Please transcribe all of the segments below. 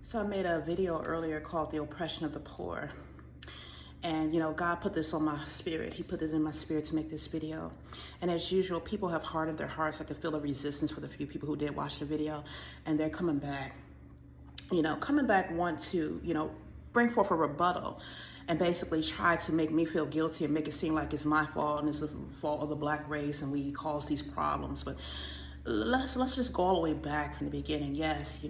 So I made a video earlier called The Oppression of the Poor. And God put this on my spirit. He put it in my spirit to make this video. And as usual, people have hardened their hearts. I could feel a resistance for the few people who did watch the video. And they're coming back. Want to, bring forth a rebuttal and basically try to make me feel guilty and make it seem like it's my fault and it's the fault of the black race and we cause these problems. But let's just go all the way back from the beginning. Yes,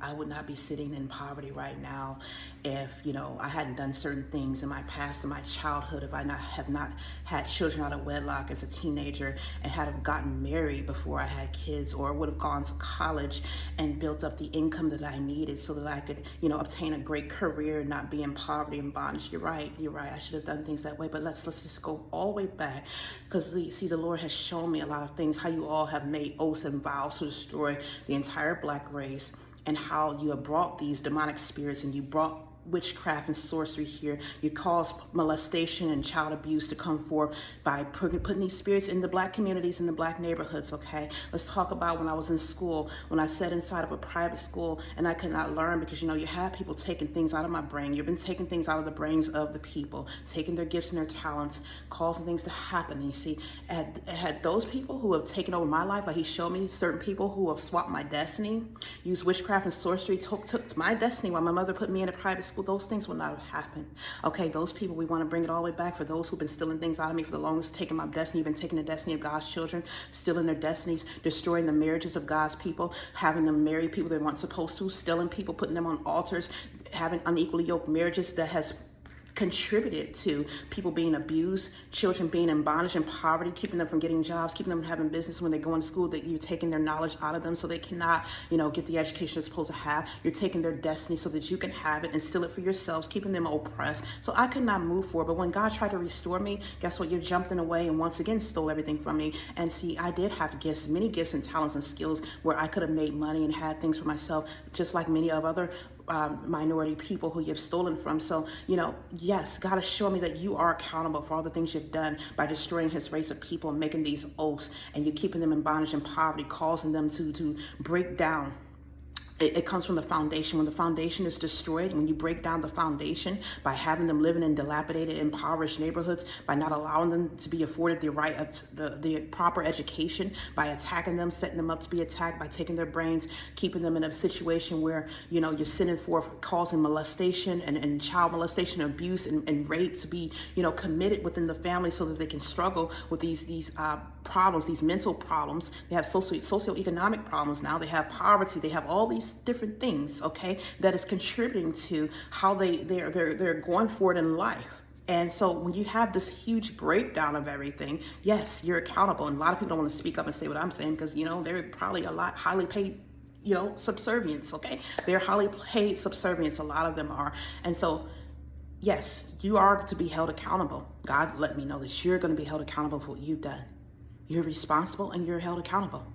I would not be sitting in poverty right now if, I hadn't done certain things in my past, in my childhood, if I have not had children out of wedlock as a teenager and had have gotten married before I had kids, or would have gone to college and built up the income that I needed so that I could, obtain a great career and not be in poverty and bondage. You're right. I should have done things that way. But let's just go all the way back, because the Lord has shown me a lot of things, how you all have made oaths and vows to destroy the entire black race, and how you have brought these demonic spirits and you brought witchcraft and sorcery here. You caused molestation and child abuse to come forth by putting these spirits in the black communities, in the black neighborhoods, okay? Let's talk about when I was in school, when I sat inside of a private school and I could not learn because, you have people taking things out of my brain. You've been taking things out of the brains of the people, taking their gifts and their talents, causing things to happen. And you see, had those people who have taken over my life, like he showed me certain people who have swapped my destiny, used witchcraft and sorcery, took my destiny while my mother put me in a private school, those things would not have happened. Okay, those people, we want to bring it all the way back. For those who've been stealing things out of me for the longest, taking my destiny, been taking the destiny of God's children, stealing their destinies, destroying the marriages of God's people, having them marry people they weren't supposed to, stealing people, putting them on altars, having unequally yoked marriages that has contributed to people being abused, children being in bondage and poverty, keeping them from getting jobs, keeping them from having business when they go into school, that you're taking their knowledge out of them so they cannot, get the education they're supposed to have. You're taking their destiny so that you can have it and steal it for yourselves, keeping them oppressed. So I could not move forward. But when God tried to restore me, guess what? You jumped in a way and once again stole everything from me. And see, I did have gifts, many gifts and talents and skills where I could have made money and had things for myself, just like many of other minority people who you've stolen from. So, yes, God has shown me that you are accountable for all the things you've done by destroying his race of people and making these oaths, and you're keeping them in bondage and poverty, causing them to break down. It comes from the foundation. When the foundation is destroyed, when you break down the foundation by having them living in dilapidated, impoverished neighborhoods, by not allowing them to be afforded the proper education, by attacking them, setting them up to be attacked, by taking their brains, keeping them in a situation where, you're sending forth causing molestation and child molestation, abuse and rape to be, committed within the family so that they can struggle with these problems, these mental problems. They have socioeconomic problems now. They have poverty. They have all these different things, okay, that is contributing to how they're going forward in life. And so when you have this huge breakdown of everything, yes, you're accountable. And a lot of people don't want to speak up and say what I'm saying because, they're probably a lot highly paid, subservience, okay? They're highly paid subservience, a lot of them are. And so, yes, you are to be held accountable. God let me know that you're going to be held accountable for what you've done. You're responsible and you're held accountable.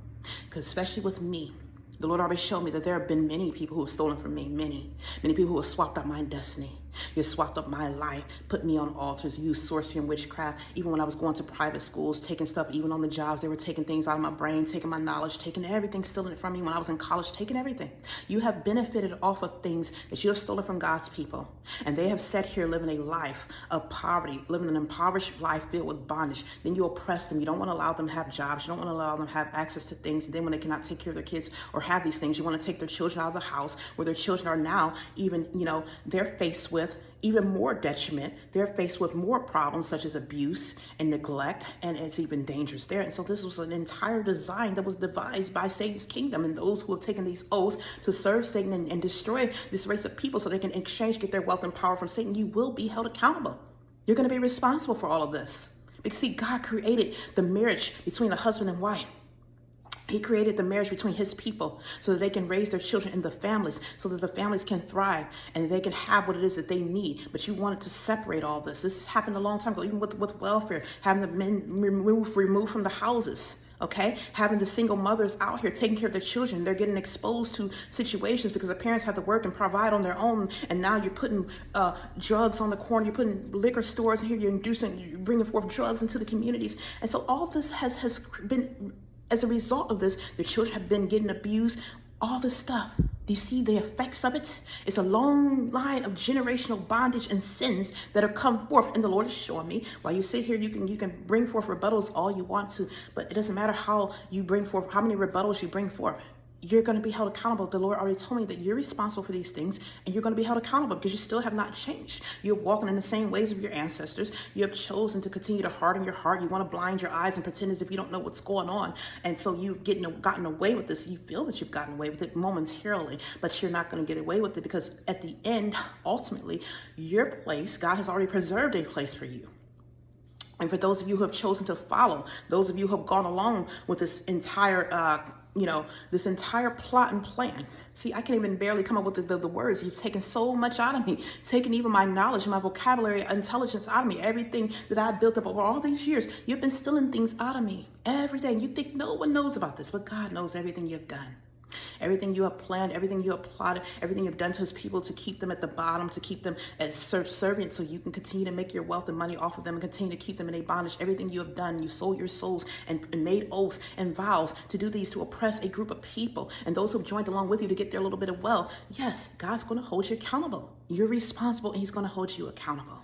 Because especially with me, the Lord already showed me that there have been many people who have stolen from me, many people who have swapped up my destiny. You swapped up my life, put me on altars, used sorcery and witchcraft. Even when I was going to private schools, taking stuff, even on the jobs, they were taking things out of my brain, taking my knowledge, taking everything, stealing it from me. When I was in college, taking everything. You have benefited off of things that you have stolen from God's people. And they have sat here living a life of poverty, living an impoverished life filled with bondage. Then you oppress them. You don't want to allow them to have jobs. You don't want to allow them to have access to things. And then when they cannot take care of their kids or have these things, you want to take their children out of the house, where their children are now even, they're faced with even more detriment. They're faced with more problems such as abuse and neglect, and it's even dangerous there. And so this was an entire design that was devised by Satan's kingdom and those who have taken these oaths to serve Satan and destroy this race of people so they can in exchange get their wealth and power from Satan. You will be held accountable. You're going to be responsible for all of this. Because see, God created the marriage between a husband and wife. He created the marriage between his people so that they can raise their children in the families, so that the families can thrive and they can have what it is that they need. But you wanted to separate all this. This has happened a long time ago, even with welfare, having the men removed from the houses. Okay, having the single mothers out here taking care of their children. They're getting exposed to situations because the parents have to work and provide on their own. And now you're putting drugs on the corner. You're putting liquor stores in here. You're bringing forth drugs into the communities. And so all this has been, as a result of this, the children have been getting abused All this stuff. Do you see the effects of it? It's a long line of generational bondage and sins that have come forth. And the Lord is showing me, while you sit here, you can bring forth rebuttals all you want to, but it doesn't matter how you bring forth, how many rebuttals you bring forth. You're going to be held accountable. The Lord already told me that you're responsible for these things, and you're going to be held accountable because you still have not changed. You're walking in the same ways of your ancestors. You have chosen to continue to harden your heart. You want to blind your eyes and pretend as if you don't know what's going on. And so you've gotten away with this. You feel that you've gotten away with it momentarily, but you're not going to get away with it because at the end, ultimately, your place, God has already preserved a place for you. And for those of you who have chosen to follow, those of you who have gone along with this entire, this entire plot and plan. See, I can't even barely come up with the words. You've taken so much out of me, taken even my knowledge, my vocabulary, intelligence out of me, everything that I built up over all these years. You've been stealing things out of me, everything. You think no one knows about this, but God knows everything you've done. Everything you have planned, everything you have plotted, everything you've done to his people to keep them at the bottom, to keep them as subservient so you can continue to make your wealth and money off of them and continue to keep them in a bondage. Everything you have done, you sold your souls and made oaths and vows to do these to oppress a group of people and those who have joined along with you to get their little bit of wealth. Yes, God's going to hold you accountable. You're responsible and he's going to hold you accountable.